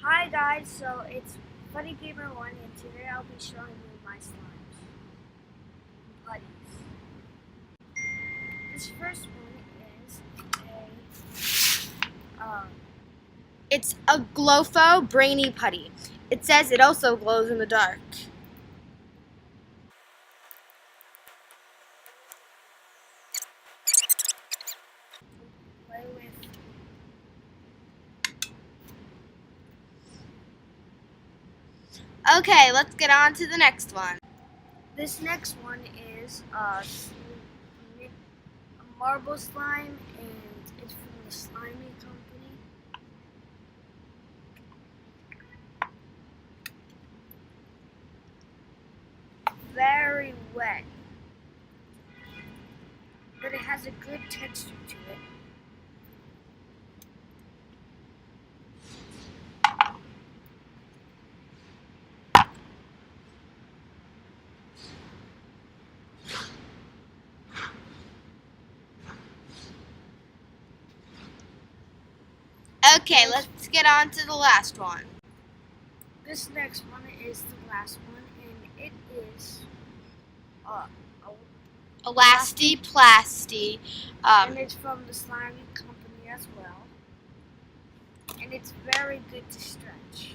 Hi guys, so it's Putty Gamer 1 and today I'll be showing you my slimes. Putties. This first one is It's a Glowfo Brainy Putty. It says it also glows in the dark. play with. Okay, let's get on to the next one. This next one is a marble slime and it's from the Slimy Company. Very wet, but it has a good texture to it. Okay, let's get on to the last one. This next one is the last one and it is a Elasti Plasti. and it's from the Slimy Company as well. And it's very good to stretch.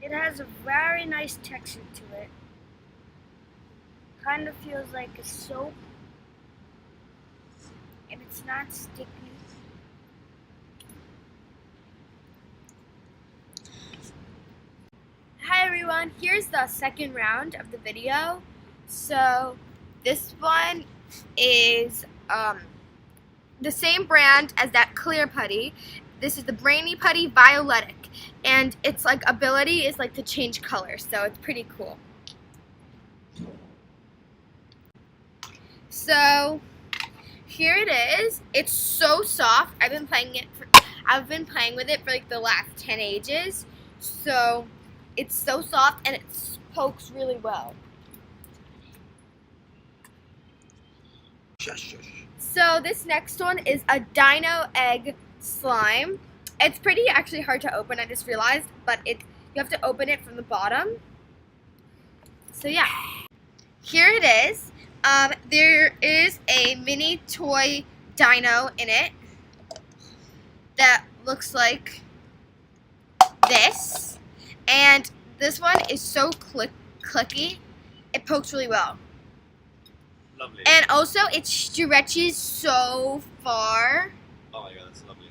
It has a very nice texture to it. Kind of feels like a soap. And it's not sticky. Hi everyone, here's the second round of the video. So this one is the same brand as that clear putty. This is the Brainy Putty Violetic, and its ability is to change color, so it's pretty cool. So here it is. It's so soft. I've been playing with it for the last 10 ages. So it's so soft and it pokes really well. Shush, shush. So this next one is a dino egg slime. It's pretty actually hard to open, I just realized, but you have to open it from the bottom. So yeah, here it is. There is a mini toy dino in it that looks like this, and this one is so clicky, it pokes really well. Lovely. And also it stretches so far. Oh my god, that's lovely.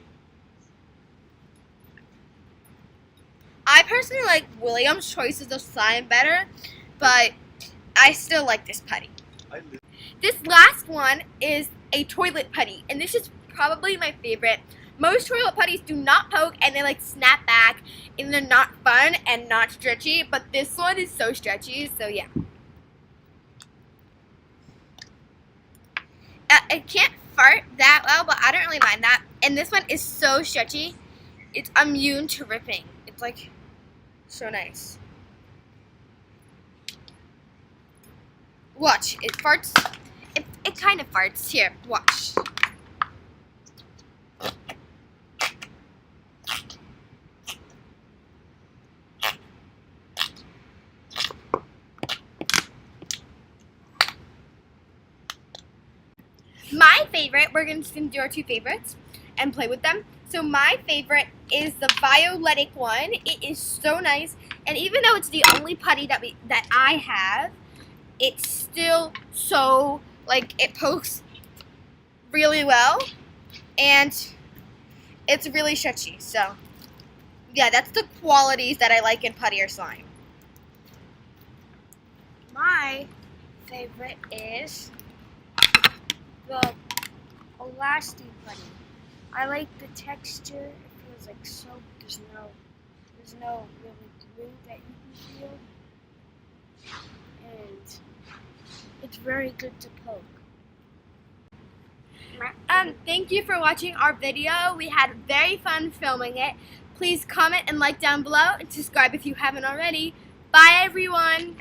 I personally like William's choices of slime better, but I still like this putty. This last one is a toilet putty, and this is probably my favorite. Most toilet putties do not poke and they snap back and they're not fun and not stretchy, but this one is so stretchy, so yeah. It can't fart that well, but I don't really mind that. And this one is so stretchy, it's immune to ripping. It's so nice. Watch, it farts. It kind of farts. Here, watch. My favorite, we're just going to do our two favorites and play with them. So my favorite is the Violetic one. It is so nice, and even though it's the only putty that I have, it's still so, it pokes really well, and it's really stretchy. So yeah, that's the qualities that I like in putty or slime. My favorite is the Elasti Putty. I like the texture. It feels like soap. There's no really glue that you can feel. And it's very good to poke. Thank you for watching our video. We had very fun filming it. Please comment and like down below and subscribe if you haven't already. Bye everyone!